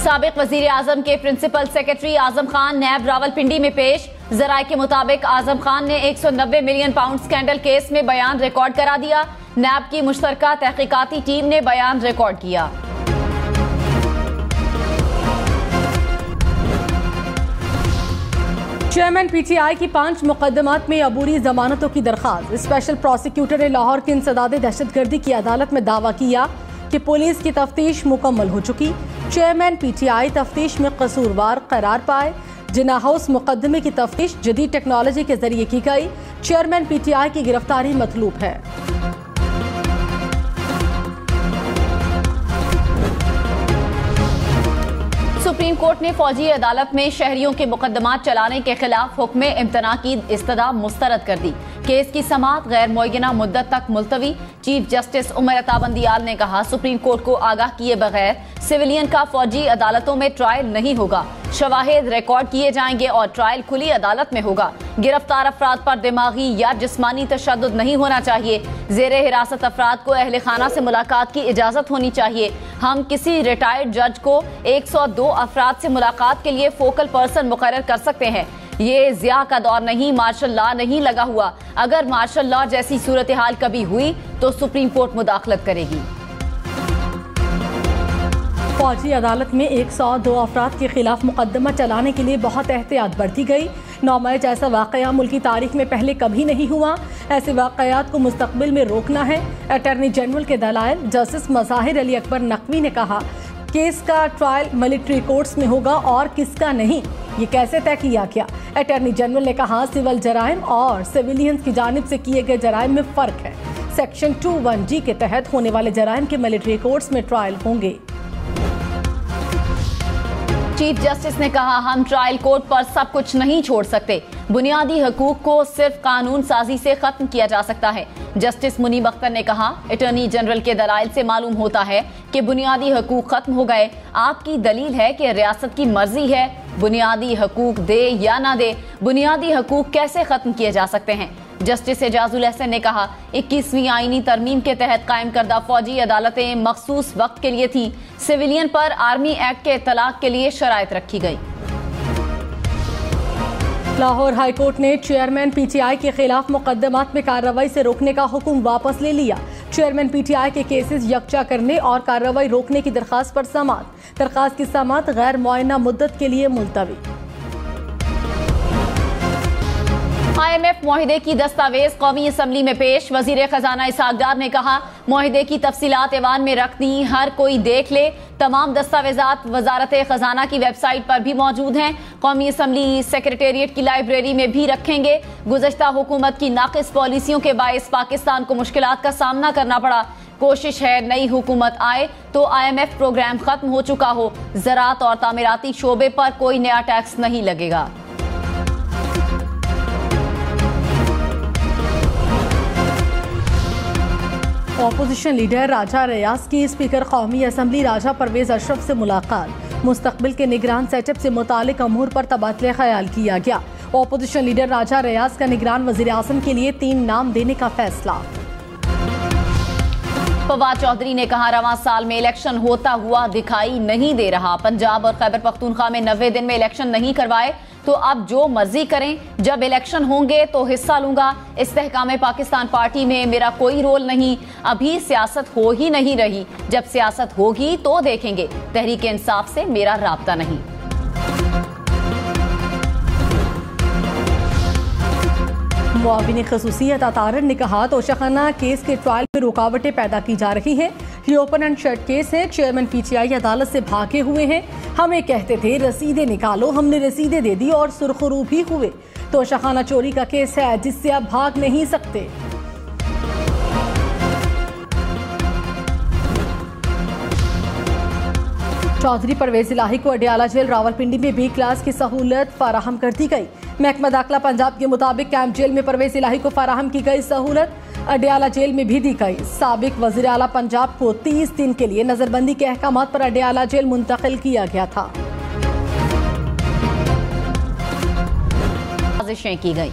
साबिक वजीर आजम के प्रिंसिपल सेक्रेटरी आजम खान नैब रावलपिंडी में पेश। जराये के मुताबिक आजम खान ने 190 मिलियन पाउंड स्कैंडल केस में बयान रिकॉर्ड करा दिया। नैब की मुश्तरका तहकीकाती टीम ने बयान रिकॉर्ड किया। चेयरमैन पीटीआई की 5 मुकदमात में अबूरी जमानतों की दरखास्त। स्पेशल प्रोसिक्यूटर ने लाहौर की इंसदाद दहशतगर्दी की अदालत में दावा किया कि पुलिस की तफ्तीश मुकम्मल हो चुकी। चेयरमैन पीटीआई तफ्तीश में कसूरवार करार पाए। जिना हाउस मुकदमे की तफ्तीश जदीद टेक्नोलॉजी के जरिए की गई। चेयरमैन पीटीआई की गिरफ्तारी मतलूब है। सुप्रीम कोर्ट ने फौजी अदालत में शहरियों के मुकदमात चलाने के खिलाफ हुक्म इम्तना की इस्तदा मुस्तरद कर दी। केस की समाअत गैर मुअय्यना मुद्दत तक मुलतवी। चीफ जस्टिस उमर अता बंदियाल ने कहा, सुप्रीम कोर्ट को आगाह किए बगैर सिविलियन का फौजी अदालतों में ट्रायल नहीं होगा। शवाहिद रिकॉर्ड किए जाएंगे और ट्रायल खुली अदालत में होगा। गिरफ्तार अफराद पर दिमागी या जिस्मानी तशद्दुद नहीं होना चाहिए। जेरे हिरासत अफराद को अहले खाना से मुलाकात की इजाजत होनी चाहिए। हम किसी रिटायर्ड जज को 102 अफराद से मुलाकात के लिए फोकल पर्सन मुकर्रर कर सकते हैं। ये ज़िया का दौर नहीं, मार्शल लॉ नहीं लगा हुआ। अगर मार्शल लॉ जैसी सूरत हाल कभी हुई तो सुप्रीम कोर्ट मुदाखलत करेगी। फौजी अदालत में 102 अफराद के खिलाफ मुकदमा चलाने के लिए बहुत एहतियात बरती गई। 9 मई जैसा वाकया मुल्की तारीख में पहले कभी नहीं हुआ। ऐसे वाकयात को मुस्तकबिल में रोकना है। अटॉर्नी जनरल के दलाइल जस्टिस मज़ाहिर अली अकबर नकवी ने कहा, केस का ट्रायल मिलिट्री कोर्ट्स में होगा और किसका नहीं, ये कैसे तय किया गया। अटॉर्नी जनरल ने कहा, सिविल जराइम और सिविलियंस की जानिब से किए गए जराइम में फ़र्क है। सेक्शन 21G के तहत होने वाले जराइम के मिलिट्री कोर्ट्स में ट्रायल होंगे। चीफ जस्टिस ने कहा, हम ट्रायल कोर्ट पर सब कुछ नहीं छोड़ सकते। बुनियादी हकूक को सिर्फ कानून साजी से खत्म किया जा सकता है। जस्टिस मुनीब अख्तर ने कहा, अटॉर्नी जनरल के दलाइल से मालूम होता है कि बुनियादी हकूक खत्म हो गए। आपकी दलील है कि रियासत की मर्जी है बुनियादी हकूक दे या ना दे। बुनियादी हकूक कैसे खत्म किए जा सकते हैं। जस्टिस एजाजुल एहसन ने कहा, 21वीं आईनी तरमीम के तहत कायम करदा फौजी अदालतें मखसूस वक्त के लिए थी। सिविलियन पर आर्मी एक्ट के इतलाक के लिए शराइत रखी गई। लाहौर हाई कोर्ट ने चेयरमैन पीटीआई के खिलाफ मुकदमात में कार्रवाई से रोकने का हुक्म वापस ले लिया। चेयरमैन पीटीआई के केसेस यकजा करने और कार्रवाई रोकने की दरखास्त पर समाअत। दरखास्त की समाअत गैर मुअय्यना मुद्दत के लिए मुलतवी। IMF मुआहिदे की दस्तावेज कौमी असम्बली में पेश। वजीर खजाना इसहाक डार ने कहा, मुआहिदे की तफसीलात ऐवान में रख दी, हर कोई देख ले। तमाम दस्तावेजात वजारत खजाना की वेबसाइट पर भी मौजूद हैं। कौमी असम्बली सेक्रेटेरिएट की लाइब्रेरी में भी रखेंगे। गुज़श्ता हुकूमत की नाक़िस पॉलिसियों के बायस पाकिस्तान को मुश्किलात का सामना करना पड़ा। कोशिश है नई हुकूमत आए तो IMF प्रोग्राम खत्म हो चुका हो। ज़राअत और तामीराती शोबे पर कोई नया टैक्स नहीं लगेगा। ऑपोजिशन लीडर राजा रियाज की स्पीकर कौमी असम्बली राजा परवेज अशरफ से मुलाकात। मुस्तकबिल के निगरान सेटअप से मुतालिक अमूर पर तबादले ख्याल किया गया। ऑपोजिशन लीडर राजा रियाज का निगरान वज़ीर आज़म के लिए 3 नाम देने का फैसला। फवाद चौधरी ने कहा, रवां साल में इलेक्शन होता हुआ दिखाई नहीं दे रहा। पंजाब और खैबर पख्तूनख्वा में 90 दिन में इलेक्शन नहीं करवाए तो अब जो मर्जी करें। जब इलेक्शन होंगे तो हिस्सा लूंगा। इस्तेहकाम पाकिस्तान पार्टी में मेरा कोई रोल नहीं। अभी सियासत हो ही नहीं रही। जब सियासत होगी तो देखेंगे। तहरीक इंसाफ से मेरा राब्ता नहीं। मुआविन ख़ुसूसियत अतारर ने कहा, तोशाखाना केस के ट्रायल में रुकावटें पैदा की जा रही हैं। ये ओपन एंड शट केस है। चेयरमैन पीटीआई अदालत से भागे हुए हैं। हमें कहते थे रसीदें निकालो, हमने रसीदें दे दी और सुरखरू भी हुए। तोशाखाना चोरी का केस है जिससे आप भाग नहीं सकते। चौधरी परवेज इलाही को अडियाला जेल रावलपिंडी में B क्लास की सहूलत फराहम कर दी गई। महकमा दाखिला पंजाब के मुताबिक कैंप जेल में परवेज इलाही को फराहम की गई सहूलत अडियाला जेल में भी दी गई। साबिक वज़ीर आला पंजाब को 30 दिन के लिए नजरबंदी के अहकामात पर अडियाला जेल मुंतकिल किया गया था। साजिशें की गई।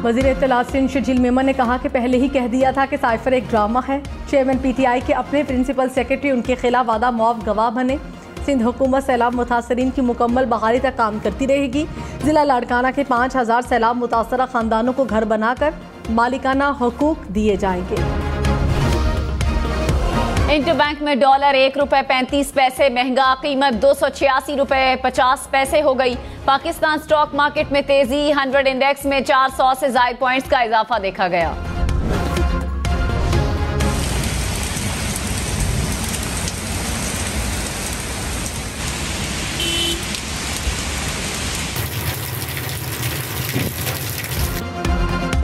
वज़ीर इत्तलात सिंध शजील मेमन ने कहा कि पहले ही कह दिया था कि साइफर एक ड्रामा है। चेयरमैन PTI के अपने प्रिंसिपल सेक्रेटरी उनके खिलाफ वादा मुआफ गवाह बने। सिंध हुकूमत सैलाब मुतासरीन की मुकम्मल बहाली तक काम करती रहेगी। जिला लाड़काना के 5000 सैलाब मुतासरा खानदानों को घर बनाकर मालिकाना हुकूक दिए जाएंगे। इंटरबैंक में डॉलर ₹1.35 महंगा, कीमत ₹286.50 हो गई। पाकिस्तान स्टॉक मार्केट में तेजी, 100 इंडेक्स में 400 से ज्यादा पॉइंट्स का इजाफा देखा गया।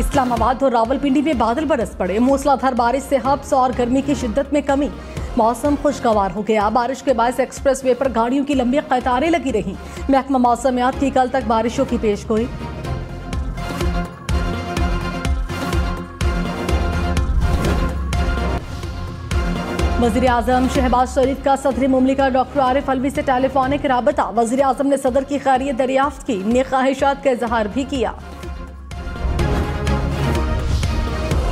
इस्लामाबाद और रावलपिंडी में बादल बरस पड़े। मूसलाधार बारिश से हब्स और गर्मी की शिद्दत में कमी। मौसम खुशगवार हो गया। बारिश के बायस एक्सप्रेसवे पर गाड़ियों की लंबी कतारें लगी रहीं। महकमा मौसमियात की कल तक बारिशों की पेशगोई। वज़ीर आज़म शहबाज शरीफ का सदर मुमलिका डॉक्टर आरिफ अलवी से टेलीफोनिक राबता। वज़ीर आज़म ने सदर की खैरियत दरियाफ्त की, नेक ख्वाहिशात का इजहार भी किया।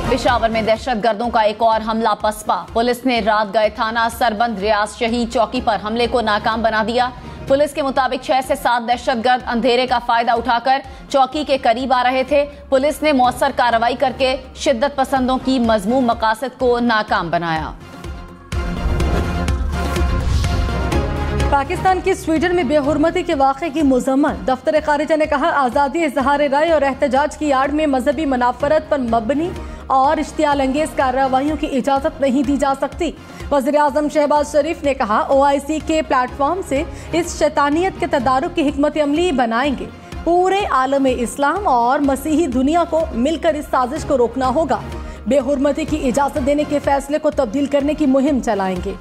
पेशावर में दहशतगर्दों का एक और हमला पसपा। पुलिस ने रात गए थाना सरबंद रियाज शहीद चौकी पर हमले को नाकाम बना दिया। पुलिस के मुताबिक 6 से 7 दहशतगर्द अंधेरे का फायदा उठाकर चौकी के करीब आ रहे थे। पुलिस ने मौसर कार्रवाई करके शिद्दत पसंदों की मजमूम मकासद को नाकाम बनाया। पाकिस्तान की स्वीडन में बेहुरमती के वाक़े की मुज़म्मत। दफ्तर खारिजा ने कहा, आज़ादी इज़हार राय और एहतजाज की आड़ में मजहबी मुनाफरत पर मबनी और इश्तियाल अंगेज कार्रवाइयों की इजाज़त नहीं दी जा सकती। वज़ीर आज़म शहबाज शरीफ ने कहा, OIC के प्लेटफॉर्म से इस शैतानियत के तदारुक की हिकमत अमली बनाएंगे। पूरे आलम इस्लाम और मसीही दुनिया को मिलकर इस साजिश को रोकना होगा। बेहुरमती की इजाज़त देने के फैसले को तब्दील करने की मुहिम चलाएंगे।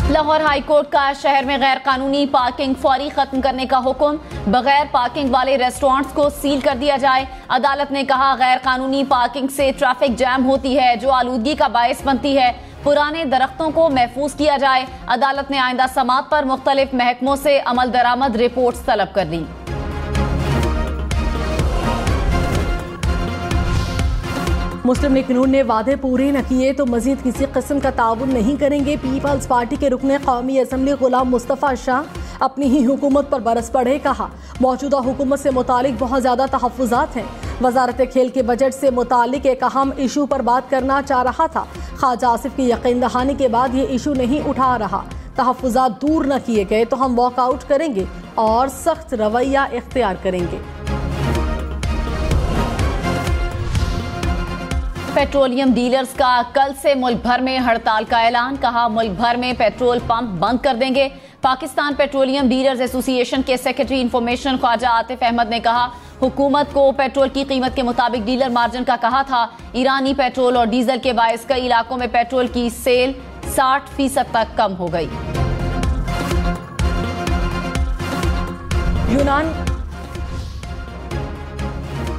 लाहौर हाई कोर्ट का शहर में गैर कानूनी पार्किंग फौरी खत्म करने का हुक्म। बगैर पार्किंग वाले रेस्टोरेंट्स को सील कर दिया जाए। अदालत ने कहा, गैर कानूनी पार्किंग से ट्रैफिक जैम होती है जो आलूदगी का बायस बनती है। पुराने दरख्तों को महफूज किया जाए। अदालत ने आइंदा समात पर मुख्तलिफ महकमों से अमल दरामद रिपोर्ट्स तलब कर दी। मुस्लिम लीग नून ने वादे पूरे न किए तो मजीद किसी किस्म का ताउन नहीं करेंगे। पीपल्स पार्टी के रुकने कौमी असम्बली गुलाम मुस्तफ़ा शाह अपनी ही हुकूमत पर बरस पड़े। कहा, मौजूदा हुकूमत से मुतालिक बहुत ज़्यादा तहफ़्फ़ुज़ात हैं। वजारत खेल के बजट से मुतालिक एक अहम इशू पर बात करना चाह रहा था। ख्वाजा आसिफ की यकीन दहानी के बाद ये इशू नहीं उठा रहा। तहफ़्फ़ुज़ात दूर न किए गए तो हम वॉकआउट करेंगे और सख्त रवैया इख्तियार करेंगे। पेट्रोलियम डीलर्स का कल से मुल्क भर में हड़ताल का ऐलान। कहा, मुल्क भर में पेट्रोल पंप बंद कर देंगे। पाकिस्तान पेट्रोलियम डीलर्स एसोसिएशन के सेक्रेटरी इंफॉर्मेशन ख्वाजा आतिफ अहमद ने कहा, हुकूमत को पेट्रोल की कीमत के मुताबिक डीलर मार्जिन का कहा था। ईरानी पेट्रोल और डीजल के बायस कई इलाकों में पेट्रोल की सेल 60% तक कम हो गई।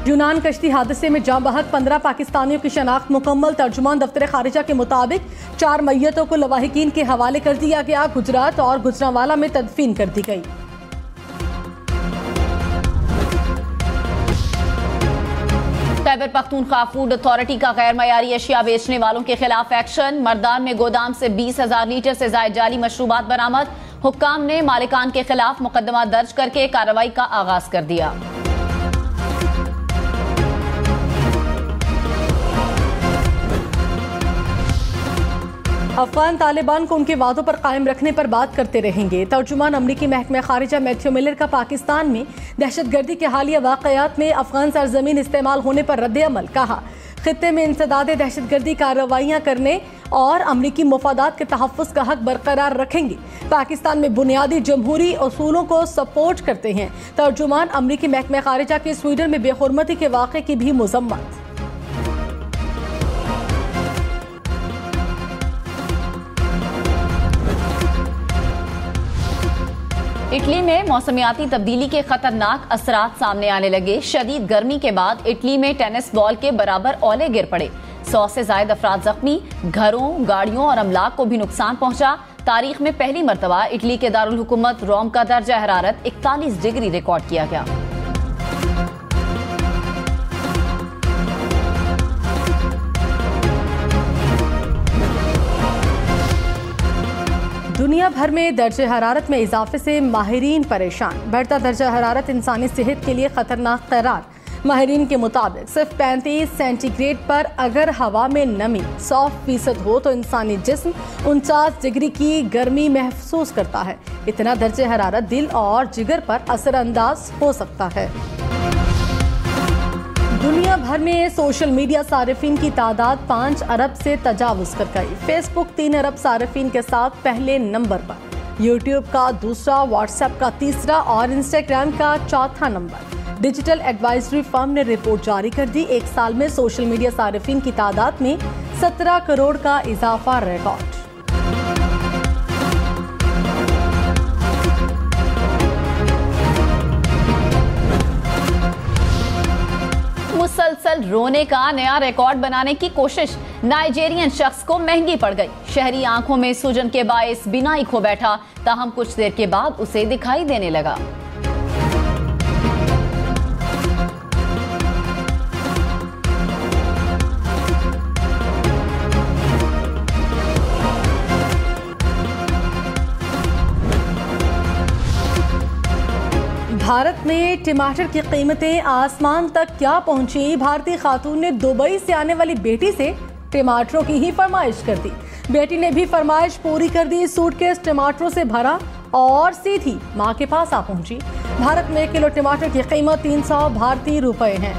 यूनान कश्ती हादसे में जाँ बहक 15 पाकिस्तानियों की शनाख्त मुकम्मल। तर्जुमान दफ्तर खारिजा के मुताबिक 4 मैयतों को लवाहिकीन के हवाले कर दिया गया। गुजरात और गुजरांवाला में तदफीन कर दी गई। खैबर पख्तूनख्वा फूड अथॉरिटी का गैर मयारी अशिया बेचने वालों के खिलाफ एक्शन। मर्दान में गोदाम से 20,000 लीटर से ज्यादा जाली मशरूबात बरामद। हुक्काम ने मालिकान के खिलाफ मुकदमा दर्ज करके कार्रवाई का आगाज कर दिया। अफगान तालिबान को उनके वादों पर कायम रखने पर बात करते रहेंगे। तर्जुमान अमरीकी महकमा खारिजा मैथ्यू मिलर का पाकिस्तान में दहशतगर्दी के हालिया वाकयात में अफगान सरजमीन इस्तेमाल होने पर रद्द अमल। कहा, खित्ते में इंसदाद दहशतगर्दी कार्रवाइयाँ करने और अमरीकी मुफादात के तहफ़्फ़ुज़ का हक बरकरार रखेंगे। पाकिस्तान में बुनियादी जमहूरी असूलों को सपोर्ट करते हैं। तर्जुमान अमरीकी महकमा खारिजा की स्वीडन में बेहुरमती के वाक़े की भी मज़म्मत। इटली में मौसमियाती तब्दीली के खतरनाक असरात सामने आने लगे। शदीद गर्मी के बाद इटली में टेनिस बॉल के बराबर ओले गिर पड़े। 100 से ज्यादा अफराद जख्मी। घरों, गाड़ियों और अमलाक को भी नुकसान पहुंचा। तारीख में पहली मरतबा इटली के दारुल हुकूमत रोम का दर्जा हरारत 41 डिग्री रिकॉर्ड किया गया। दुनिया भर में दर्जे हरारत में इजाफे से माहिरीन परेशान। बढ़ता दर्जा हरारत इंसानी सेहत के लिए खतरनाक करार। माहिरीन के मुताबिक सिर्फ 35 सेंटीग्रेड पर अगर हवा में नमी 100% हो तो इंसानी जिस्म 49 डिग्री की गर्मी महसूस करता है। इतना दर्जे हरारत दिल और जिगर पर असरअंदाज हो सकता है। दुनिया भर में सोशल मीडिया सारिफिन की तादाद 5 अरब से तजावुज कर गई। फेसबुक 3 अरब सारिफिन के साथ पहले नंबर पर, यूट्यूब का दूसरा, व्हाट्सएप का तीसरा और इंस्टाग्राम का चौथा नंबर। डिजिटल एडवाइजरी फर्म ने रिपोर्ट जारी कर दी। एक साल में सोशल मीडिया सारिफिन की तादाद में 17 करोड़ का इजाफा रिकॉर्ड। मुसलसल रोने का नया रिकॉर्ड बनाने की कोशिश। नाइजीरियन शख्स को महंगी पड़ गई। शहरी आंखों में सूजन के बायस बिनाई खो बैठा, ताहम कुछ देर के बाद उसे दिखाई देने लगा। भारत में टमाटर की कीमतें आसमान तक क्या पहुंची। भारतीय खातून ने दुबई से आने वाली बेटी से टमाटरों की ही फरमाइश कर दी। बेटी ने भी फरमाइश पूरी कर दी। सूटकेस टमाटरों से भरा और सीधी मां के पास आ पहुंची। भारत में किलो टमाटर की कीमत 300 भारतीय रुपए है।